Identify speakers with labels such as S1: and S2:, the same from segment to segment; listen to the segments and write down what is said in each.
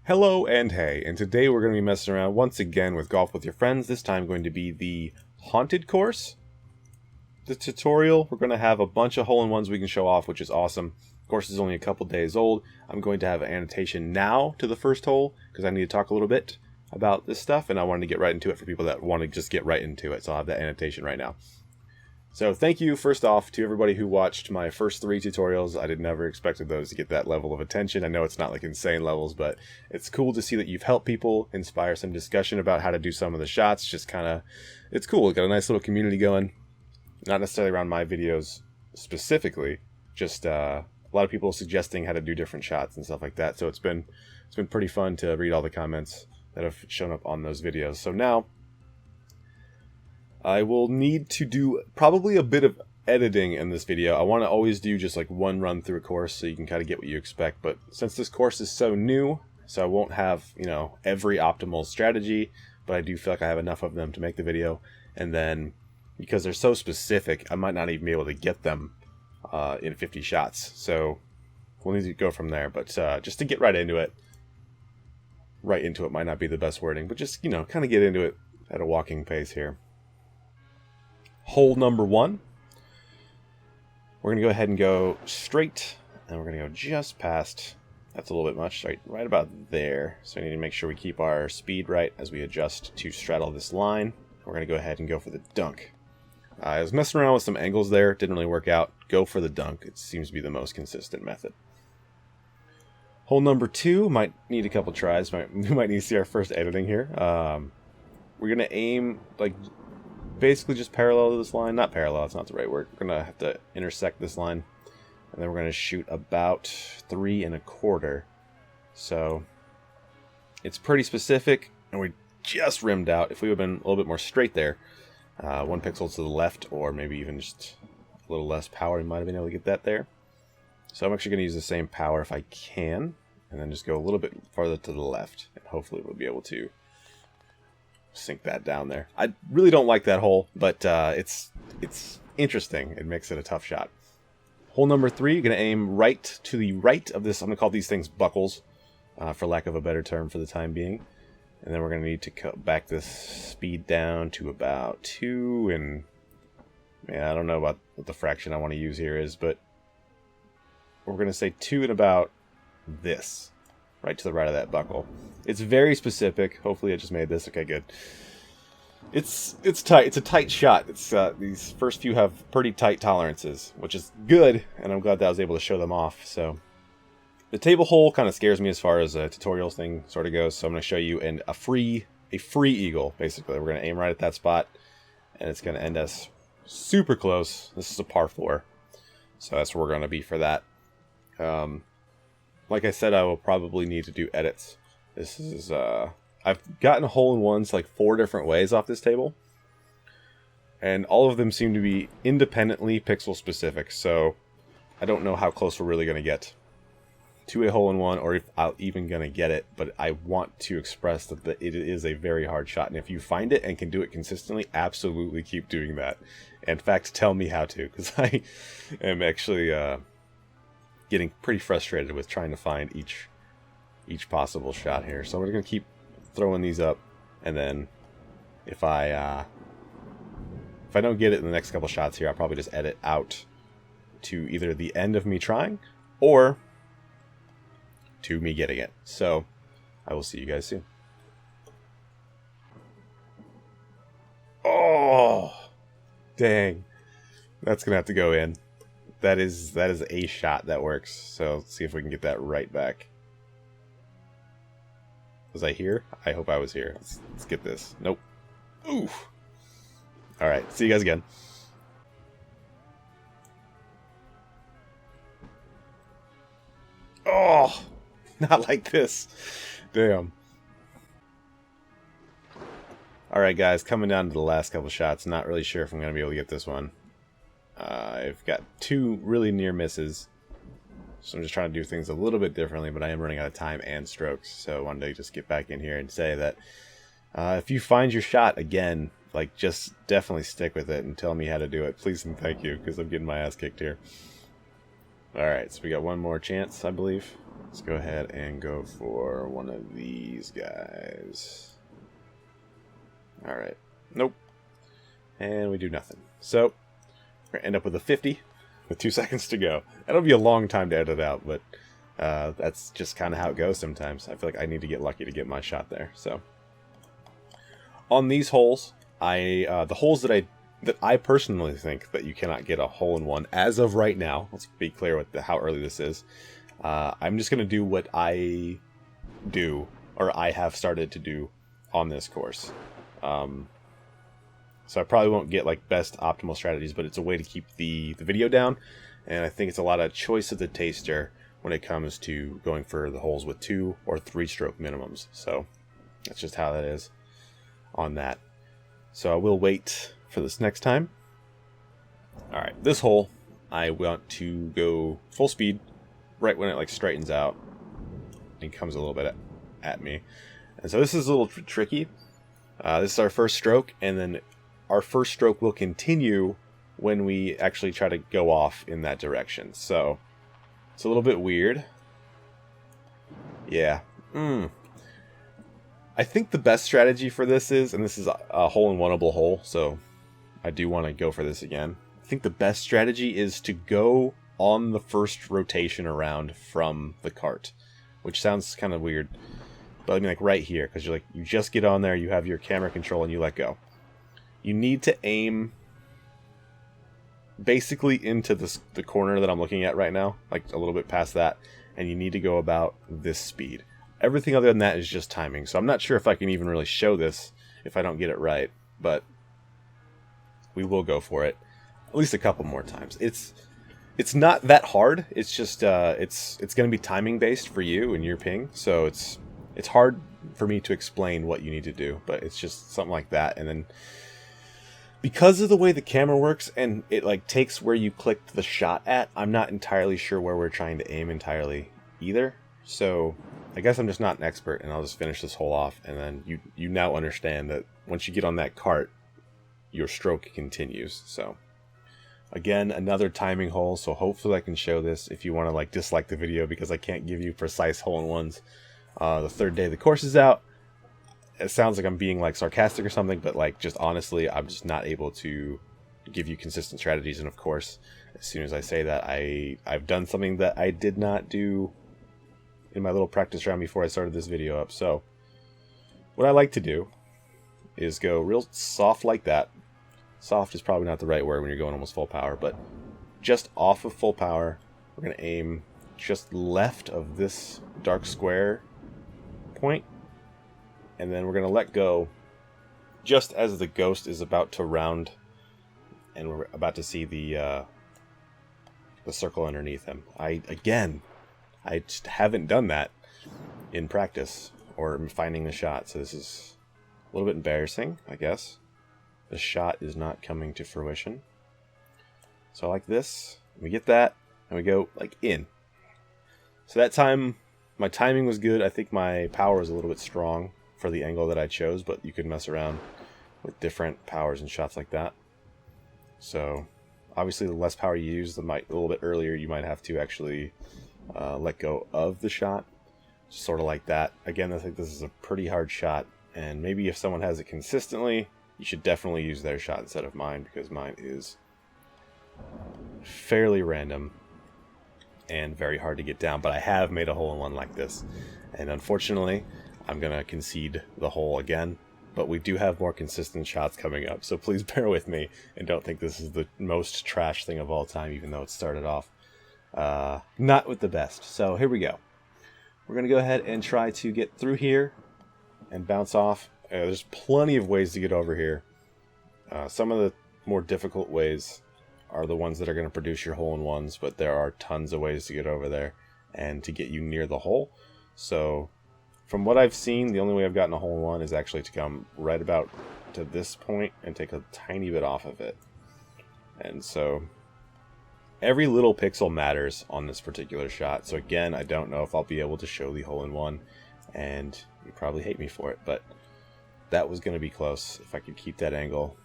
S1: Hello and hey, and today we're going to be messing around once again with Golf with Your Friends, this time going to be the Haunted course. The tutorial, we're going to have a bunch of hole-in-ones we can show off, which is awesome. The course is only a couple days old. I'm going to have an annotation now to the first hole, because I need to talk a little bit about this stuff, and I wanted to get right into it for people that want to just get right into it, so I'll have that annotation right now. So thank you, first off, to everybody who watched my first 3 tutorials. I never expected those to get that level of attention. I know it's not like insane levels, but it's cool to see that you've helped people, inspire some discussion about how to do some of the shots. Just kind of, it's cool. We've got a nice little community going. Not necessarily around my videos specifically, just a lot of people suggesting how to do different shots and stuff like that. So it's been pretty fun to read all the comments that have shown up on those videos. So now I will need to do probably a bit of editing in this video. I want to always do just like one run through a course so you can kind of get what you expect. But since this course is so new, so I won't have, every optimal strategy, but I do feel like I have enough of them to make the video. And then because they're so specific, I might not even be able to get them in 50 shots. So we'll need to go from there. But just to get right into it might not be the best wording, but just, kind of get into it at a walking pace here. Hole number 1. We're going to go ahead and go straight, and we're going to go just past. That's a little bit much, right about there. So I need to make sure we keep our speed right as we adjust to straddle this line. We're going to go ahead and go for the dunk. I was messing around with some angles there. Didn't really work out. Go for the dunk. It seems to be the most consistent method. Hole number 2 might need a couple tries. We might need to see our first editing here. We're going to aim basically just parallel to this line. Not parallel, it's not the right word. We're going to have to intersect this line. And then we're going to shoot about 3 1/4. So it's pretty specific, and we just rimmed out. If we would have been a little bit more straight there, 1 pixel to the left, or maybe even just a little less power, we might have been able to get that there. So I'm actually going to use the same power if I can, and then just go a little bit farther to the left, and hopefully we'll be able to sink that down there. I really don't like that hole, but it's interesting. It makes it a tough shot. Hole number 3, you're going to aim right to the right of this. I'm going to call these things buckles, for lack of a better term for the time being. And then we're going to need to cut back this speed down to about 2, and I don't know about what the fraction I want to use here is, but we're going to say 2 and about this, right to the right of that buckle. It's very specific. Hopefully I just made this. Okay, good. It's tight. It's a tight shot. It's these first few have pretty tight tolerances, which is good, and I'm glad that I was able to show them off. So the table hole kind of scares me as far as a tutorial thing sort of goes. So I'm going to show you a free eagle, basically. We're going to aim right at that spot, and it's going to end us super close. This is a par 4, so that's where we're going to be for that. Like I said, I will probably need to do edits. This is, I've gotten hole-in-ones like 4 different ways off this table, and all of them seem to be independently pixel specific, so I don't know how close we're really going to get to a hole-in-one, or if I'm even going to get it, but I want to express that it is a very hard shot, and if you find it and can do it consistently, absolutely keep doing that. In fact, tell me how to, because I am actually getting pretty frustrated with trying to find each possible shot here. So we're going to keep throwing these up, and then if I don't get it in the next couple shots here, I'll probably just edit out to either the end of me trying or to me getting it. So I will see you guys soon. Oh, dang. That's going to have to go in. That is a shot that works. So let's see if we can get that right back. Was I here? I hope I was here. Let's get this. Nope. Ooh. Alright, see you guys again. Oh, not like this. Damn. Alright guys, coming down to the last couple shots. Not really sure if I'm going to be able to get this one. I've got 2 really near misses. So I'm just trying to do things a little bit differently, but I am running out of time and strokes. So I wanted to just get back in here and say that if you find your shot again, just definitely stick with it and tell me how to do it. Please and thank you, because I'm getting my ass kicked here. Alright, so we got one more chance, I believe. Let's go ahead and go for one of these guys. Alright. Nope. And we do nothing. So, we're going to end up with a 50 with 2 seconds to go. That'll be a long time to edit out, but that's just kind of how it goes sometimes. I feel like I need to get lucky to get my shot there. So, on these holes, the holes that I personally think that you cannot get a hole-in-one as of right now. Let's be clear with how early this is. I'm just going to do what I do, or I have started to do on this course. So I probably won't get like best optimal strategies, but it's a way to keep the video down. And I think it's a lot of choice of the taster when it comes to going for the holes with 2 or 3 stroke minimums. So that's just how that is on that. So I will wait for this next time. Alright, this hole, I want to go full speed right when it like straightens out and comes a little bit at me. And so this is a little tricky. This is our first stroke, and then our first stroke will continue when we actually try to go off in that direction. So it's a little bit weird. Yeah. I think the best strategy for this is, and this is a hole-in-oneable hole, so I do want to go for this again. I think the best strategy is to go on the first rotation around from the cart, which sounds kind of weird, but I mean like right here, because you're like, you just get on there, you have your camera control, and you let go. You need to aim basically into the corner that I'm looking at right now, like a little bit past that, and you need to go about this speed. Everything other than that is just timing, so I'm not sure if I can even really show this if I don't get it right, but we will go for it at least a couple more times. It's not that hard. It's just it's going to be timing based for you and your ping, so it's hard for me to explain what you need to do, but it's just something like that. And then because of the way the camera works and it like takes where you clicked the shot at, I'm not entirely sure where we're trying to aim entirely either. So I guess I'm just not an expert, and I'll just finish this hole off, and then you now understand that once you get on that cart, your stroke continues. So again, another timing hole, so hopefully I can show this if you want to like dislike the video because I can't give you precise hole-in-ones. The third day the course is out. It sounds like I'm being like sarcastic or something, but like just honestly, I'm just not able to give you consistent strategies. And of course, as soon as I say that, I've done something that I did not do in my little practice round before I started this video up. So what I like to do is go real soft like that. Soft is probably not the right word when you're going almost full power, but just off of full power, we're going to aim just left of this dark square point, and then we're going to let go just as the ghost is about to round, and we're about to see the circle underneath him. I just haven't done that in practice or finding the shot, so this is a little bit embarrassing, I guess. The shot is not coming to fruition. So like this, we get that, and we go like in. So that time, my timing was good. I think my power was a little bit strong for the angle that I chose, but you could mess around with different powers and shots like that. So obviously the less power you use, a little bit earlier you might have to actually let go of the shot. Sort of like that. Again, I think this is a pretty hard shot, and maybe if someone has it consistently, you should definitely use their shot instead of mine, because mine is fairly random and very hard to get down. But I have made a hole-in-one like this, and unfortunately I'm gonna concede the hole again, but we do have more consistent shots coming up, so please bear with me and don't think this is the most trash thing of all time, even though it started off not with the best. So here we go. We're gonna go ahead and try to get through here and bounce off. There's plenty of ways to get over here. Some of the more difficult ways are the ones that are going to produce your hole-in-ones, but there are tons of ways to get over there and to get you near the hole. So from what I've seen, the only way I've gotten a hole-in-one is actually to come right about to this point and take a tiny bit off of it. And so every little pixel matters on this particular shot. So again, I don't know if I'll be able to show the hole-in-one, and you probably hate me for it, but that was going to be close if I could keep that angle.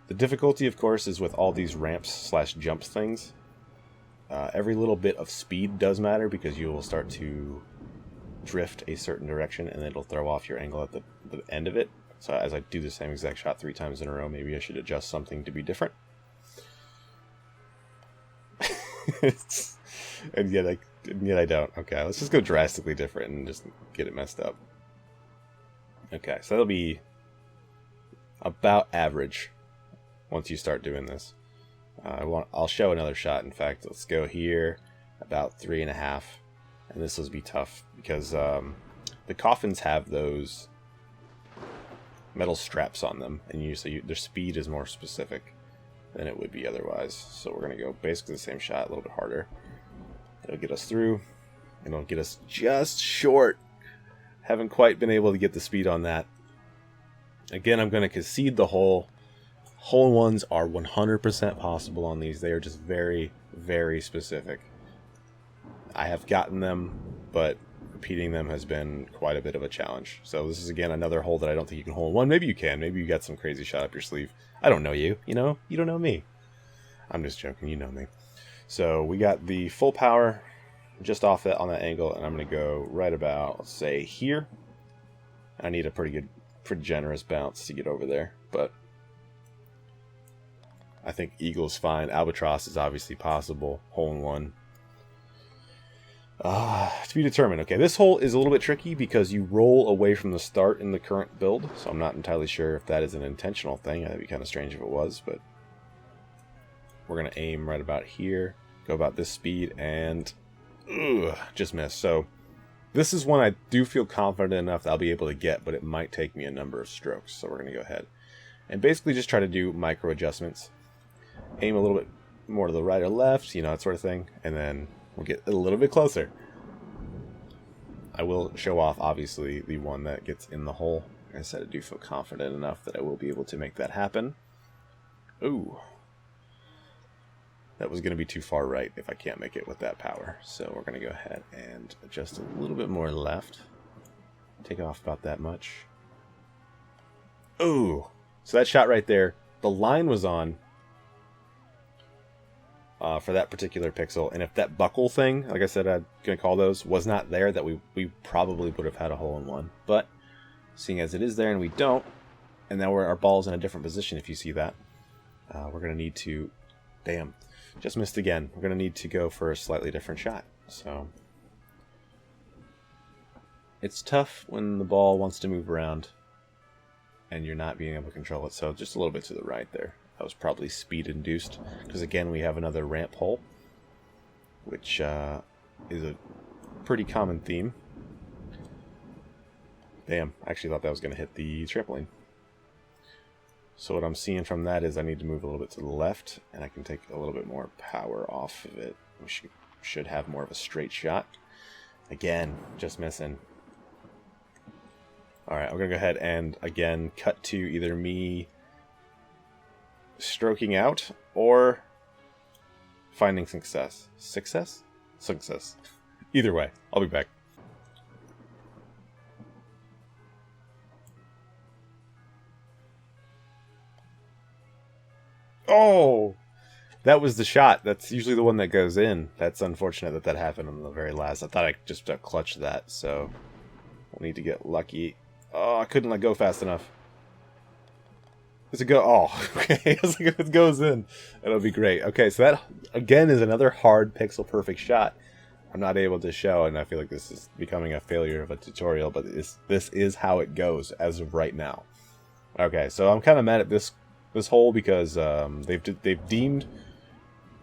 S1: The difficulty, of course, is with all these ramps slash jumps things. every little bit of speed does matter, because you will start to drift a certain direction and it'll throw off your angle at the end of it. So as I do the same exact shot 3 times in a row, maybe I should adjust something to be different. and yet I don't. Okay, let's just go drastically different and just get it messed up. Okay, so that'll be about average once you start doing this. I'll show another shot. In fact, let's go here, about 3.5, and this will be tough because the coffins have those metal straps on them, and their speed is more specific than it would be otherwise. So we're gonna go basically the same shot, a little bit harder. It'll get us through, and it'll get us just short. Haven't quite been able to get the speed on that. Again, I'm gonna concede the hole. Hole-in-ones are 100% possible on these. They are just very, very specific. I have gotten them, but repeating them has been quite a bit of a challenge. So this is, again, another hole that I don't think you can hole in one. Maybe you can. Maybe you got some crazy shot up your sleeve. I don't know you. You know? You don't know me. I'm just joking. You know me. So we got the full power just off that on that angle, and I'm going to go right about, let's say, here. I need a pretty generous bounce to get over there, but I think Eagle's fine. Albatross is obviously possible. Hole in one. To be determined. Okay, this hole is a little bit tricky because you roll away from the start in the current build, so I'm not entirely sure if that is an intentional thing. That'd be kind of strange if it was, but we're going to aim right about here, go about this speed, and just miss. So this is one I do feel confident enough that I'll be able to get, but it might take me a number of strokes. So we're going to go ahead and basically just try to do micro adjustments. Aim a little bit more to the right or left, you know, that sort of thing, and then we'll get a little bit closer. I will show off, obviously, the one that gets in the hole. Like I said, I do feel confident enough that I will be able to make that happen. Ooh. That was going to be too far right if I can't make it with that power. So we're going to go ahead and adjust a little bit more left. Take off about that much. Ooh. So that shot right there, the line was on for that particular pixel, and if that buckle thing, like I said, I'm going to call those, was not there, that we probably would have had a hole in one. But seeing as it is there and we don't, and now our ball's in a different position, if you see that, we're going to need to, damn, just missed again. We're going to need to go for a slightly different shot. So it's tough when the ball wants to move around and you're not being able to control it. So just a little bit to the right there. That was probably speed induced, because again we have another ramp hole, which is a pretty common theme. Damn, I actually thought that was going to hit the trampoline. So what I'm seeing from that is I need to move a little bit to the left, and I can take a little bit more power off of it. We should have more of a straight shot. Again, just missing. Alright, I'm going to go ahead and again cut to either me stroking out or finding success. Success? Success. Either way, I'll be back. Oh! That was the shot. That's usually the one that goes in. That's unfortunate that that happened on the very last. I thought I just clutched that, so we'll need to get lucky. Oh, I couldn't let go fast enough. Does it go? Oh, okay. I was like, if it goes in, it'll be great. Okay, so that, again, is another hard pixel-perfect shot I'm not able to show, and I feel like this is becoming a failure of a tutorial, but this is how it goes as of right now. Okay, so I'm kind of mad at this hole because they've deemed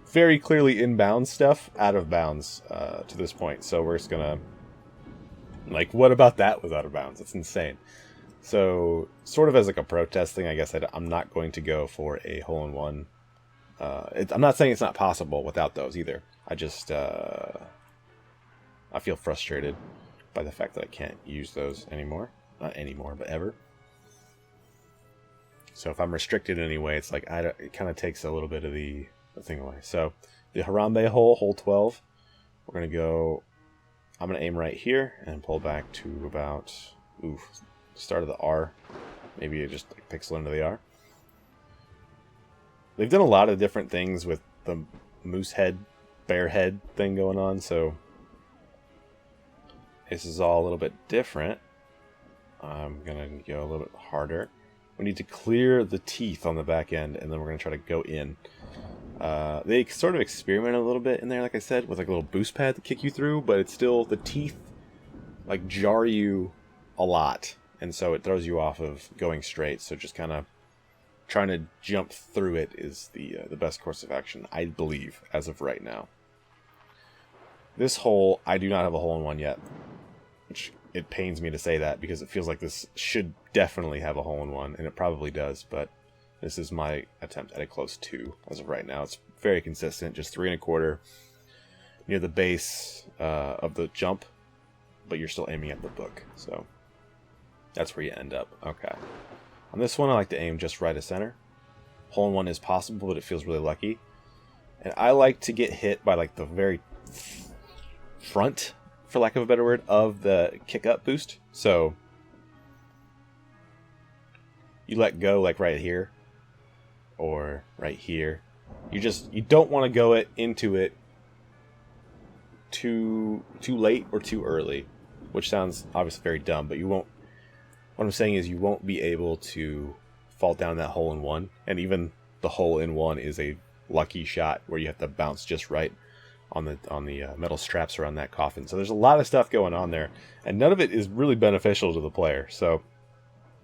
S1: very clearly inbound stuff out of bounds to this point, so we're just gonna, like, what about that was out of bounds? It's insane. So, sort of as like a protest thing, I guess I'm not going to go for a hole-in-one. I'm not saying it's not possible without those either. I just, I feel frustrated by the fact that I can't use those anymore. Not anymore, but ever. So if I'm restricted in any way, it's like, it kind of takes a little bit of the thing away. So, the Harambe hole, hole 12, we're going to go, I'm going to aim right here and pull back to about, start of the R. Maybe just like pixel into the R. They've done a lot of different things with the moose head bear head thing going on, so this is all a little bit different. I'm gonna go a little bit harder. We need to clear the teeth on the back end, and then we're gonna try to go in. They sort of experiment a little bit in there, like I said, with like a little boost pad to kick you through, but it's still, the teeth like jar you a lot, and so it throws you off of going straight. So just kind of trying to jump through it is the best course of action, I believe, as of right now. This hole, I do not have a hole-in-one yet, which it pains me to say that because it feels like this should definitely have a hole-in-one, and it probably does, but this is my attempt at a close 2 as of right now. It's very consistent, just 3 1/4 near the base of the jump, but you're still aiming at the book, so that's where you end up. Okay. On this one, I like to aim just right of center. Hole-in-one is possible, but it feels really lucky. And I like to get hit by like the very front, for lack of a better word, of the kick-up boost. So you let go like right here or right here. You don't want to go into it too late or too early, which sounds obviously very dumb, but you won't. What I'm saying is you won't be able to fall down that hole-in-one, and even the hole-in-one is a lucky shot where you have to bounce just right on the metal straps around that coffin. So there's a lot of stuff going on there, and none of it is really beneficial to the player. So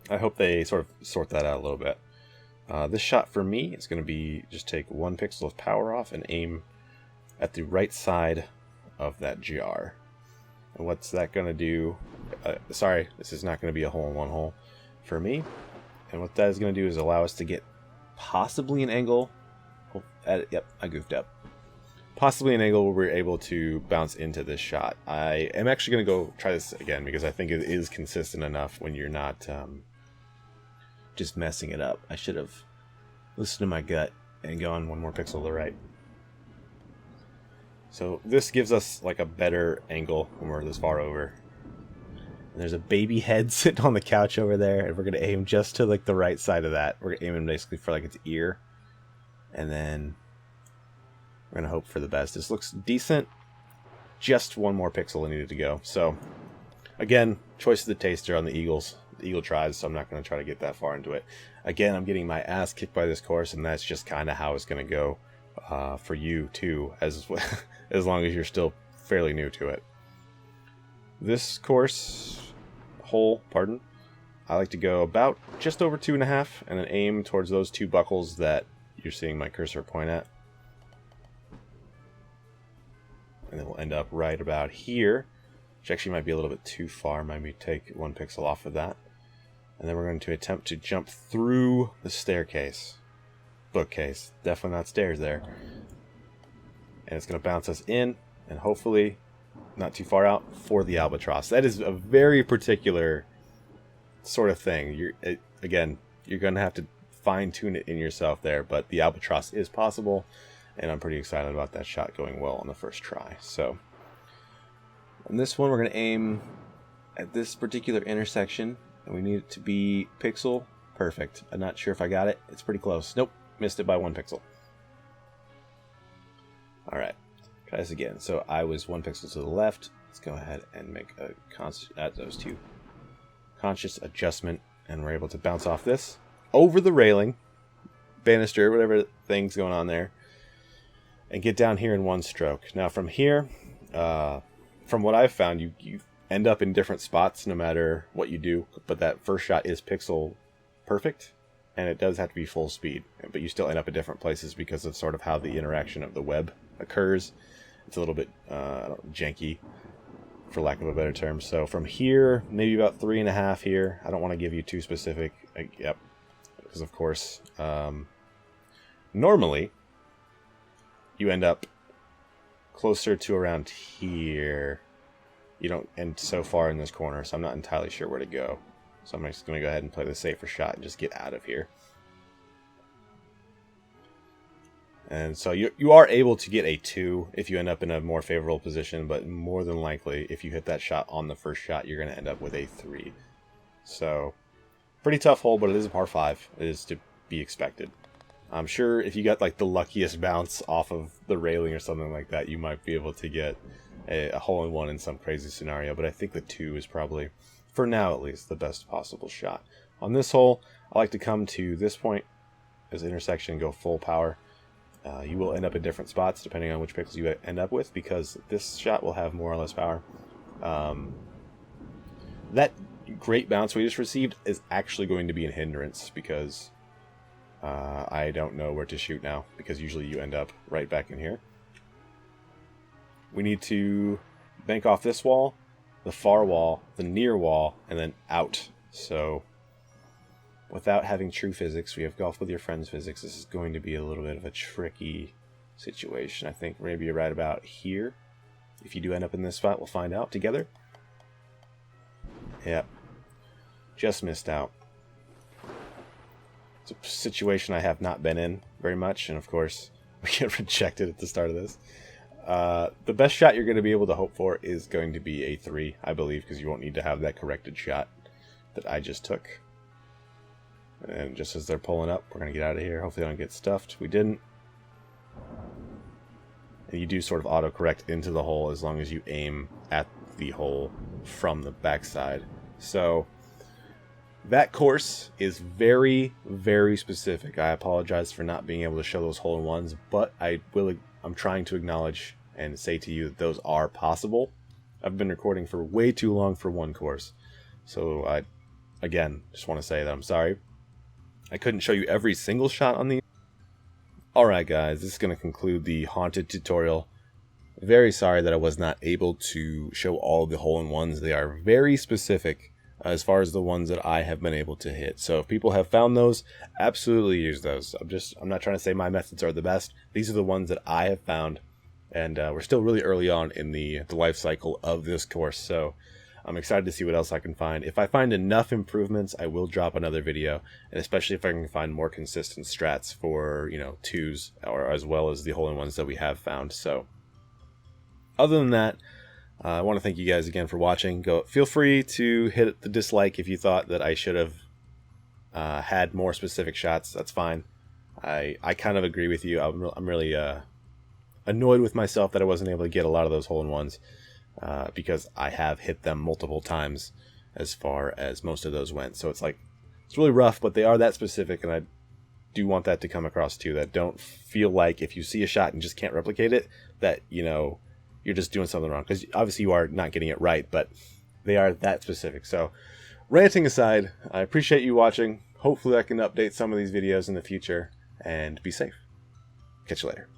S1: I hope they sort that out a little bit. This shot for me is going to be just take 1 pixel of power off and aim at the right side of that jar. And what's that going to do? Sorry, this is not going to be a hole-in-one hole for me. And what that is going to do is allow us to get possibly an angle. Yep, I goofed up. Possibly an angle where we're able to bounce into this shot. I am actually going to go try this again because I think it is consistent enough when you're not just messing it up. I should have listened to my gut and gone 1 more pixel to the right. So this gives us like a better angle when we're this far over. And there's a baby head sitting on the couch over there, and we're going to aim just to like the right side of that. We're aiming basically for like its ear. And then we're going to hope for the best. This looks decent. Just 1 more pixel needed to go. So again, choice of the taster on the Eagles. The Eagle tries, so I'm not going to try to get that far into it. Again, I'm getting my ass kicked by this course, and that's just kind of how it's going to go for you too, as long as you're still fairly new to it. This hole, I like to go about just over 2.5 and then aim towards those 2 buckles that you're seeing my cursor point at. And then we'll end up right about here, which actually might be a little bit too far. Maybe take 1 pixel off of that. And then we're going to attempt to jump through the staircase. Bookcase. Definitely not stairs there. And it's going to bounce us in, and hopefully not too far out for the albatross. That is a very particular sort of thing. Again, you're going to have to fine-tune it in yourself there, but the albatross is possible, and I'm pretty excited about that shot going well on the first try. So on this one, we're going to aim at this particular intersection, and we need it to be pixel perfect. I'm not sure if I got it. It's pretty close. Nope, missed it by 1 pixel. All right, try this again. So I was 1 pixel to the left. Let's go ahead and make a conscious adjustment, and we're able to bounce off this over the railing, banister, whatever thing's going on there, and get down here in 1 stroke. Now from here, from what I've found, you end up in different spots no matter what you do, but that first shot is pixel perfect, and it does have to be full speed, but you still end up in different places because of sort of how the interaction of the web occurs. It's a little bit janky, for lack of a better term. So from here, maybe about 3.5 here. I don't want to give you too specific. Yep, because of course, normally you end up closer to around here. You don't end so far in this corner, so I'm not entirely sure where to go. So I'm just going to go ahead and play the safer shot and just get out of here. And so you are able to get a 2 if you end up in a more favorable position, but more than likely, if you hit that shot on the first shot, you're going to end up with a 3. So, pretty tough hole, but it is a par 5. It is to be expected. I'm sure if you got like the luckiest bounce off of the railing or something like that, you might be able to get a hole-in-one in some crazy scenario. But I think the 2 is probably, for now at least, the best possible shot. On this hole, I like to come to this point as an intersection and go full power. You will end up in different spots depending on which pickles you end up with, because this shot will have more or less power. That great bounce we just received is actually going to be a hindrance, because I don't know where to shoot now, because usually you end up right back in here. We need to bank off this wall, the far wall, the near wall, and then out. So without having true physics, we have golf with your friends physics. This is going to be a little bit of a tricky situation. I think maybe right about here. If you do end up in this spot, we'll find out together. Yep. Just missed out. It's a situation I have not been in very much, and of course, we get rejected at the start of this. The best shot you're going to be able to hope for is going to be a 3, I believe, because you won't need to have that corrected shot that I just took. And just as they're pulling up, we're going to get out of here. Hopefully I don't get stuffed. We didn't. And you do sort of autocorrect into the hole as long as you aim at the hole from the backside. So that course is very, very specific. I apologize for not being able to show those hole-in-ones, but I'm trying to acknowledge and say to you that those are possible. I've been recording for way too long for one course. So I, again, just want to say that I'm sorry. I couldn't show you every single shot on these. Alright guys, this is going to conclude the haunted tutorial. Very sorry that I was not able to show all of the hole-in-ones. They are very specific as far as the ones that I have been able to hit. So if people have found those, absolutely use those. I'm not trying to say my methods are the best. These are the ones that I have found. And we're still really early on in the life cycle of this course. So I'm excited to see what else I can find. If I find enough improvements, I will drop another video, and especially if I can find more consistent strats for, 2s, or as well as the hole-in-ones that we have found. So other than that, I want to thank you guys again for watching. Feel free to hit the dislike if you thought that I should have had more specific shots. That's fine. I kind of agree with you. I'm really annoyed with myself that I wasn't able to get a lot of those hole-in-ones. Because I have hit them multiple times as far as most of those went. So it's really rough, but they are that specific, and I do want that to come across too, that don't feel like if you see a shot and just can't replicate it, that, you're just doing something wrong. Because obviously you are not getting it right, but they are that specific. So ranting aside, I appreciate you watching. Hopefully I can update some of these videos in the future, and be safe. Catch you later.